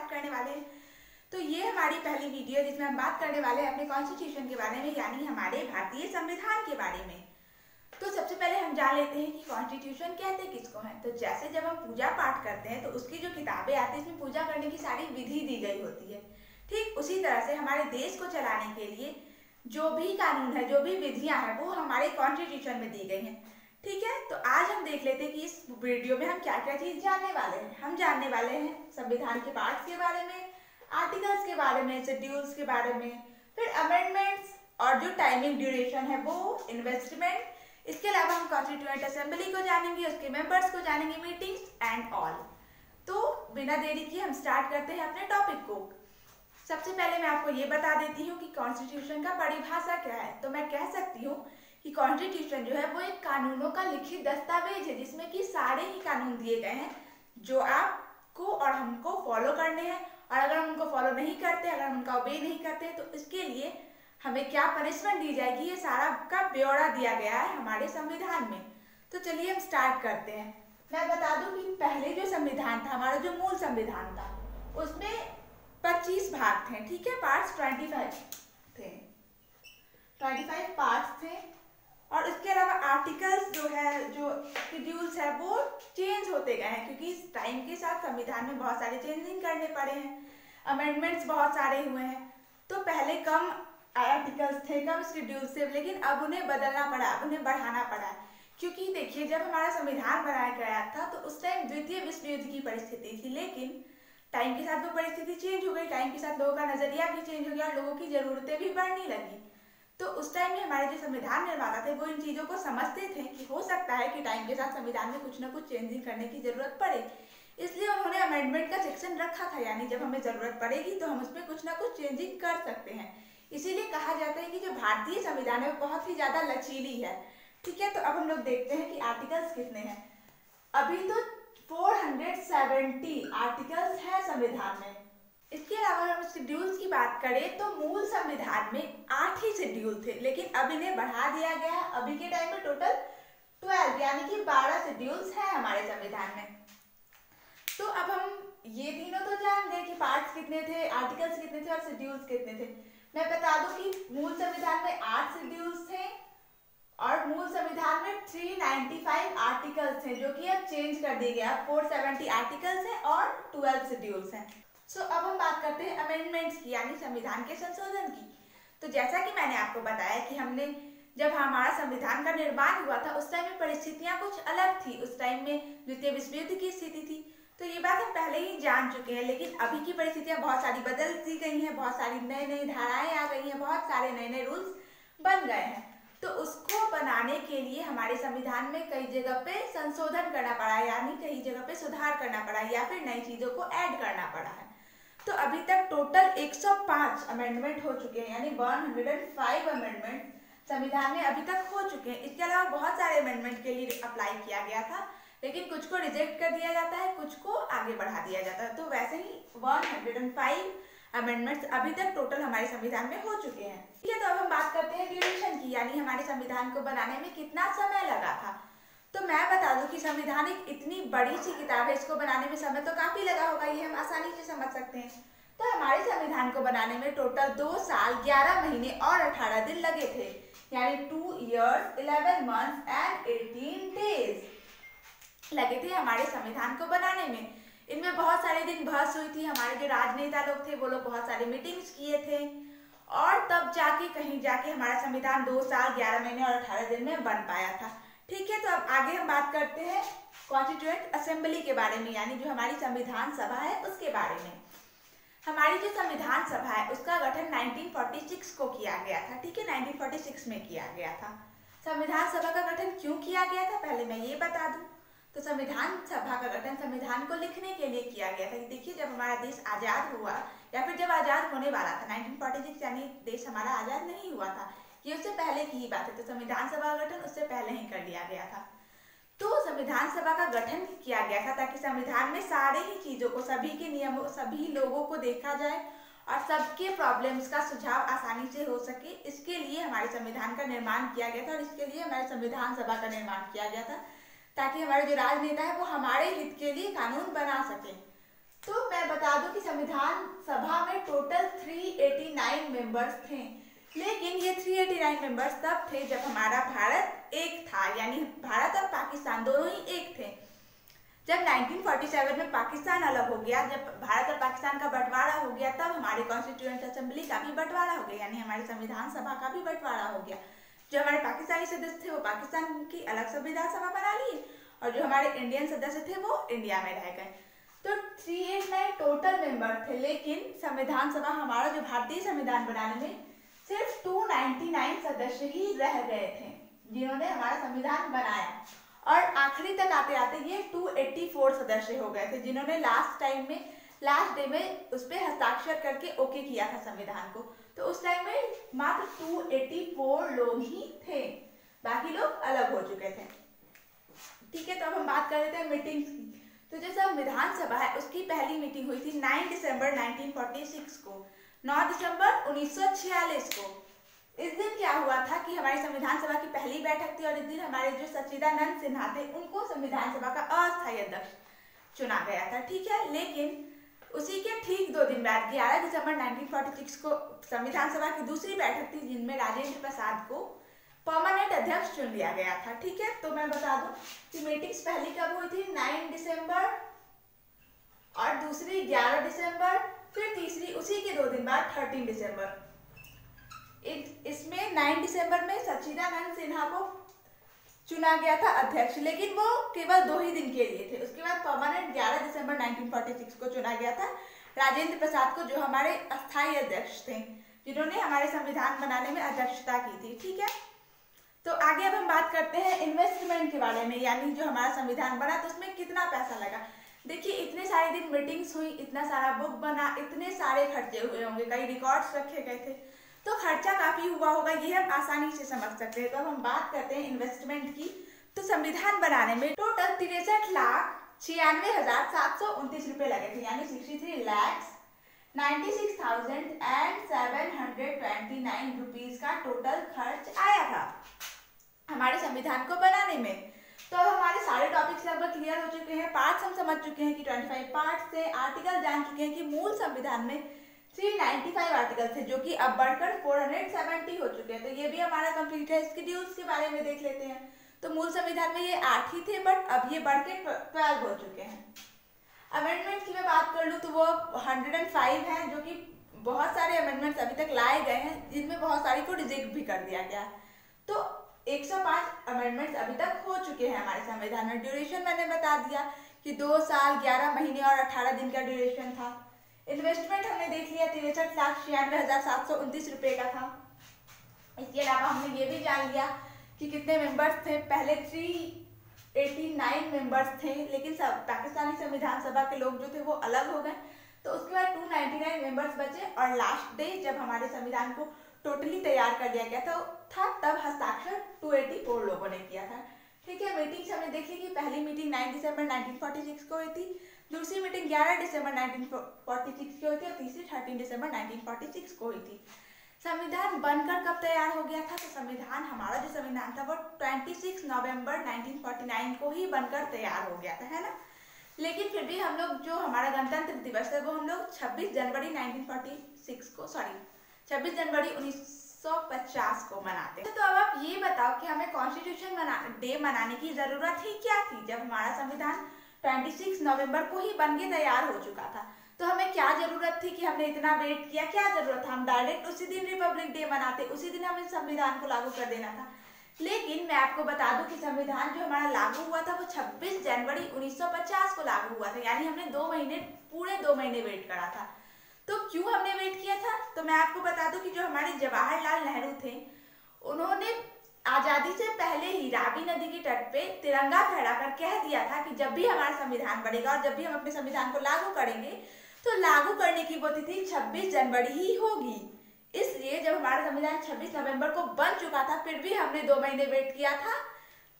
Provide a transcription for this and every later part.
Start करने वाले हैं। तो ये हमारी पहली वीडियो है जिसमें हम बात करने वाले हैं अपने कॉन्स्टिट्यूशन के बारे में, यानी हमारे भारतीय संविधान के बारे में। तो सबसे पहले हम जान लेते हैं कि कॉन्स्टिट्यूशन कहते किसको हैं। तो जैसे जब हम पूजा पाठ करते हैं तो उसकी जो किताबें आती है उसमें पूजा करने की सारी विधि दी गई होती है। ठीक उसी तरह से हमारे देश को चलाने के लिए जो भी कानून है, जो भी विधियां हैं, वो हमारे कॉन्स्टिट्यूशन में दी गई हैं। ठीक है, तो आज हम देख लेते हैं कि इस वीडियो में हम क्या क्या चीज जानने वाले हैं। हम जानने वाले हैं संविधान के पार्ट्स के बारे में, आर्टिकल्स के बारे में, शेड्यूल्स के बारे में, फिर अमेंडमेंट्स और जो टाइमिंग ड्यूरेशन है वो, इन्वेस्टमेंट। इसके अलावा हम कॉन्स्टिट्यूएंट असेंबली को जानेंगे, उसके मेंबर्स को जानेंगे, मीटिंग्स एंड ऑल। तो बिना देरी किए हम स्टार्ट करते हैं अपने टॉपिक को। सबसे पहले मैं आपको ये बता देती हूँ कि कॉन्स्टिट्यूशन का परिभाषा क्या है। तो मैं कह सकती हूँ कि कॉन्स्टिट्यूशन जो है वो एक कानूनों का लिखित दस्तावेज है जिसमें कि सारे ही कानून दिए गए हैं जो आपको और हमको फॉलो करने हैं, और अगर हम उनको फॉलो नहीं करते, अगर हम उनका ओबे नहीं करते तो इसके लिए हमें क्या पनिशमेंट दी जाएगी, ये सारा का ब्यौरा दिया गया है हमारे संविधान में। तो चलिए हम स्टार्ट करते हैं। मैं बता दूं कि पहले जो संविधान था, हमारा जो मूल संविधान था, उसमें 25 भाग थे। ठीक है, पार्ट्स 25 थे, 25 पार्ट्स थे। और इसके अलावा आर्टिकल्स जो है, जो शेड्यूल्स है, वो चेंज होते गए हैं क्योंकि इस टाइम के साथ संविधान में बहुत सारे चेंजिंग करने पड़े हैं, अमेंडमेंट्स बहुत सारे हुए हैं। तो पहले कम आर्टिकल्स थे, कम शेड्यूल्स थे, लेकिन अब उन्हें बदलना पड़ा, अब उन्हें बढ़ाना पड़ा। क्योंकि देखिए, जब हमारा संविधान बनाया गया था तो उस टाइम द्वितीय विश्व युद्ध की परिस्थिति थी, लेकिन टाइम के साथ वो परिस्थिति चेंज हो गई, टाइम के साथ लोगों का नजरिया भी चेंज हो गया, लोगों की जरूरतें भी बढ़ने लगी। तो उस टाइम में हमारे जो संविधान निर्माता थे वो इन चीजों को समझते थे कि हो सकता है कि टाइम के साथ संविधान में कुछ ना कुछ चेंजिंग करने की जरूरत पड़े, इसलिए उन्होंने अमेंडमेंट का सेक्शन रखा था, यानी जब हमें जरूरत पड़ेगी तो हम उसमें कुछ ना कुछ चेंजिंग कर सकते हैं। इसीलिए कहा जाता है कि जो भारतीय संविधान है वो बहुत ही ज्यादा लचीली है। ठीक है, तो अब हम लोग देखते हैं कि आर्टिकल्स कितने हैं। अभी तो 470 आर्टिकल्स हैं संविधान में। इसके अलावा हम शेड्यूल्स की बात करें तो मूल संविधान में 8 ही शेड्यूल थे, लेकिन अब इन्हें बढ़ा दिया गया है। अभी के टाइम में टोटल 12 यानी कि 12 शेड्यूल्स हैं हमारे संविधान में। तो अब हम ये तीनों तो जान गए कि पार्ट्स कितने थे, आर्टिकल्स कितने थे और शेड्यूल्स कितने थे। मैं बता दूं कि मूल संविधान में 8 शेड्यूल्स थे और मूल संविधान में 395 आर्टिकल्स हैं, जो कि अब चेंज कर दिए गए। 470 आर्टिकल्स हैं और 12 शेड्यूल्स हैं। सो अब हम बात करते हैं अमेंडमेंट्स की, यानी संविधान के संशोधन की। तो जैसा कि मैंने आपको बताया कि हमने जब हमारा संविधान का निर्माण हुआ था उस टाइम में परिस्थितियां कुछ अलग थी, उस टाइम में द्वितीय विश्व युद्ध की स्थिति थी। तो ये बात हम पहले ही जान चुके हैं, लेकिन अभी की परिस्थितियां बहुत सारी बदल दी गई हैं, बहुत सारी नई नई धाराएं आ गई हैं, बहुत सारे नए नए रूल्स बन गए हैं। तो उसको बनाने के लिए हमारे संविधान में कई जगह पे संशोधन करना पड़ा है, यानी कई जगह पे सुधार करना पड़ा है या फिर नई चीजों को ऐड करना पड़ा है। तो अभी तक टोटल 105 अमेंडमेंट हो चुके हैं, यानी 105 अमेंडमेंट संविधान में अभी तक हो चुके हैं। इसके अलावा बहुत सारे अमेंडमेंट के लिए अप्लाई किया गया था, लेकिन कुछ को रिजेक्ट कर दिया जाता है, कुछ को आगे बढ़ा दिया जाता है। तो वैसे ही 105 अमेंडमेंट्स अभी तक टोटल हमारे संविधान में हो चुके हैं। ठीक है, तो अब हम बात करते हैं ड्यूरेशन की, यानी हमारे संविधान को बनाने में कितना समय लगा था। तो मैं बता दूं कि संविधान एक इतनी बड़ी सी किताब है, इसको बनाने में समय तो काफी लगा होगा, ये हम आसानी से समझ सकते हैं। तो हमारे संविधान को बनाने में टोटल 2 साल 11 महीने और 18 दिन लगे थे, यानी 2 years 11 months and 18 days लगे थे हमारे संविधान को बनाने में। इनमें बहुत सारे दिन बहस हुई थी, हमारे जो राजनेता लोग थे वो लोग बहुत सारे मीटिंग्स किए थे, और तब जाके कहीं जाके हमारा संविधान 2 साल 11 महीने और 18 दिन में बन पाया था। ठीक है, तो अब आगे हम बात करते हैं कॉन्स्टिट्यूएंट असेंबली के बारे में, यानी जो हमारी संविधान सभा है उसके बारे में। हमारी जो संविधान सभा है उसका गठन 1946 को किया गया था। ठीक है, 1946 में किया गया था। संविधान सभा का गठन क्यों किया गया था पहले मैं ये बता दूं। तो संविधान सभा का गठन संविधान को लिखने के लिए किया गया था। देखिए, जब हमारा देश आजाद हुआ या फिर जब आजाद होने वाला था 1946, यानी देश हमारा आजाद नहीं हुआ था, ये उससे पहले की ही बात है। तो संविधान सभा का गठन उससे पहले ही कर लिया गया था। तो संविधान सभा का गठन किया गया था ताकि संविधान में सारे ही चीजों को, सभी के नियमों, सभी लोगों को देखा जाए और सबके प्रॉब्लम्स का सुझाव आसानी से हो सके। इसके लिए हमारे संविधान का निर्माण किया गया था और इसके लिए हमारे संविधान सभा का निर्माण किया गया था ताकि हमारे जो राजनेता है वो हमारे हित के लिए कानून बना सके। तो मैं बता दूं कि संविधान सभा में टोटल 389 मेंबर्स थे, लेकिन ये 389 मेंबर्स तब थे जब हमारा भारत एक था, यानी भारत और पाकिस्तान दोनों ही एक थे। जब 1947 में पाकिस्तान अलग हो गया, जब भारत और पाकिस्तान का बंटवारा हो गया, तब हमारे कॉन्स्टिट्यूएंट असेंबली का भी बंटवारा हो गया, यानी हमारे संविधान सभा का भी बंटवारा हो गया। जो हमारे पाकिस्तानी सदस्य थे वो पाकिस्तान की अलग संविधान सभा बना लिए, और जो हमारे इंडियन सदस्य थे वो इंडिया में रह गए। तो 389 टोटल मेंबर थे, लेकिन संविधान सभा हमारा जो भारतीय संविधान बनाने में सिर्फ 299 सदस्य ही रह गए थे जिन्होंने हमारा संविधान बनाया, और आखिरी तक आते आते ये 284 सदस्य हो गए थे जिन्होंने लास्ट डे में उस पर हस्ताक्षर करके ओके किया था संविधान को। तो उस टाइम में मात्र 284 लोग ही थे, बाकी लोग अलग हो चुके थे। ठीक है, तो अब हम बात कर लेते हैं मीटिंग्स की। तो जो संविधान सभा है उसकी पहली मीटिंग हुई थी 9 दिसंबर 1946 को, 9 दिसंबर 1946 को। इस दिन क्या हुआ था कि हमारी संविधान सभा की पहली बैठक थी, और इस दिन हमारे जो सच्चिदानंद सिन्हा थे उनको संविधान सभा का अस्थायी अध्यक्ष चुना गया था। ठीक है, लेकिन उसी के ठीक 2 दिन बाद 11 दिसंबर 1946 को संविधान सभा की दूसरी बैठक थी जिनमें राजेंद्र प्रसाद को परमानेंट अध्यक्ष चुन लिया गया था। ठीक है, तो मैं बता दूं कि मीटिंग्स पहली कब हुई थी, 9 दिसंबर, और दूसरी 11 दिसंबर, फिर तीसरी उसी के 2 दिन बाद 13 दिसंबर। इसमें 9 दिसंबर में सच्चिदानंद सिन्हा को चुना गया था अध्यक्ष, लेकिन वो केवल 2 ही दिन के लिए थे। उसके बाद परमानेंट 11 दिसंबर 1946 को चुना गया था राजेंद्र प्रसाद को, जो हमारे अस्थायी अध्यक्ष थे जिन्होंने हमारे संविधान बनाने में अध्यक्षता की थी। ठीक है, तो आगे अब हम बात करते हैं इन्वेस्टमेंट के बारे में, यानी जो हमारा संविधान बना तो उसमें कितना पैसा लगा। देखिए, इतने सारे दिन मीटिंग्स हुई, इतना सारा बुक बना, इतने सारे खर्चे हुए होंगे, कई रिकॉर्ड्स रखे गए थे, तो खर्चा काफी हुआ होगा, ये हम आसानी से समझ सकते हैं। तो अब हम बात करते हैं इन्वेस्टमेंट की। तो संविधान बनाने में टोटल 63,96,729 रुपए लगे थे, यानी 63,96,729 रुपीज का टोटल खर्च आया था हमारे संविधान को बनाने में। तो हमारे सारे टॉपिक्स लगभग क्लियर हो चुके हैं, पार्ट्स हम समझ चुके हैं कि 25 पार्ट्स थे, आर्टिकल जान चुके हैं कि मूल संविधान में 395 आर्टिकल थे जो कि अब बढ़कर 470 हो चुके हैं। तो ये भी हमारा कंप्लीट है। शेड्यूल्स के बारे में देख लेते हैं। तो मूल संविधान में ये 8 ही थे, बट अब ये बढ़ के 12 हो चुके हैं। अमेंडमेंट की मैं बात कर लूँ तो वो 105 हैं, जो कि बहुत सारे अमेंडमेंट्स अभी तक लाए गए हैं जिनमें बहुत सारी को रिजेक्ट भी कर दिया गया। तो 105 अमेंडमेंट्स अभी तक हो चुके हैं हमारे संविधान में। ड्यूरेशन मैंने बता दिया कि 2 साल 11 महीने और 18 दिन का ड्यूरेशन था। इन्वेस्टमेंट हमने देख लिया 63,96,729 रुपए का था। इसके अलावा हमने ये भी जान लिया कि कितने मेंबर्स थे। पहले 389 मेंबर्स थे, लेकिन पाकिस्तानी संविधान सभा के लोग जो थे वो अलग हो गए, तो उसके बाद 299 मेंबर्स बचे, और लास्ट डे जब हमारे संविधान को टोटली तैयार कर दिया गया था तब हस्ताक्षर 284 लोगों ने किया था। ठीक है, मीटिंग्स हमने देखी कि पहली मीटिंग 9 दिसंबर 1946 को हुई थी, दूसरी मीटिंग 11 दिसंबर 1946 की हुई थी, और तीसरी 13 दिसंबर 1946 को हुई थी। संविधान बनकर कब तैयार हो गया था? तो संविधान, हमारा जो संविधान था वो 26 नवंबर 1949 को ही बनकर तैयार हो गया था, है ना। लेकिन फिर भी हम लोग जो हमारा गणतंत्र दिवस है वो हम लोग 26 जनवरी 1950 को मनाते हैं। तो अब आप ये बताओ कि हमें कॉन्स्टिट्यूशन डे मनाने की जरूरत ही क्या थी जब हमारा संविधान 26 नवंबर को ही बन के तैयार हो चुका था। तो हमें क्या जरूरत थी कि हमने इतना वेट किया? क्या जरूरत था? हम डायरेक्ट उसी दिन रिपब्लिक डे मनाते, उसी दिन हमें संविधान को लागू कर देना था। लेकिन मैं आपको बता दूं कि संविधान जो हमारा लागू हुआ था वो 26 जनवरी 1950 को लागू हुआ था, यानी हमने पूरे 2 महीने वेट करा था। तो क्यों हमने वेट किया था? तो मैं आपको बता दूं कि जो हमारे जवाहरलाल नेहरू थे, उन्होंने आजादी से पहले ही रावी नदी के तट पे तिरंगा फहराकर कह दिया था कि जब भी हमारा संविधान बनेगा और जब भी हम अपने संविधान को लागू करेंगे तो लागू करने की वो तिथि 26 जनवरी ही होगी। इसलिए जब हमारा संविधान 26 नवंबर को बन चुका था, फिर भी हमने 2 महीने वेट किया था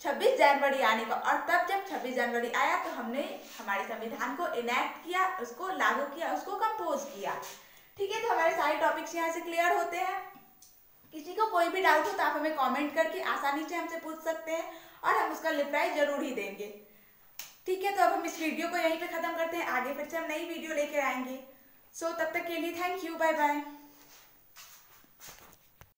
26 जनवरी आने का, और तब जब 26 जनवरी आया तो हमने हमारे संविधान को इनैक्ट किया, उसको लागू किया, उसको कंपोज किया। ठीक है, तो हमारे सारे टॉपिक्स यहाँ से क्लियर होते हैं। किसी को कोई भी डाउट हो तो आप हमें कमेंट करके आसानी से हमसे पूछ सकते हैं और हम उसका रिप्लाई जरूर ही देंगे। ठीक है, तो अब हम इस वीडियो को यहीं पे ख़त्म करते हैं, आगे फिर से हम नई वीडियो लेकर आएंगे। सो तब तक के लिए थैंक यू, बाय बाय।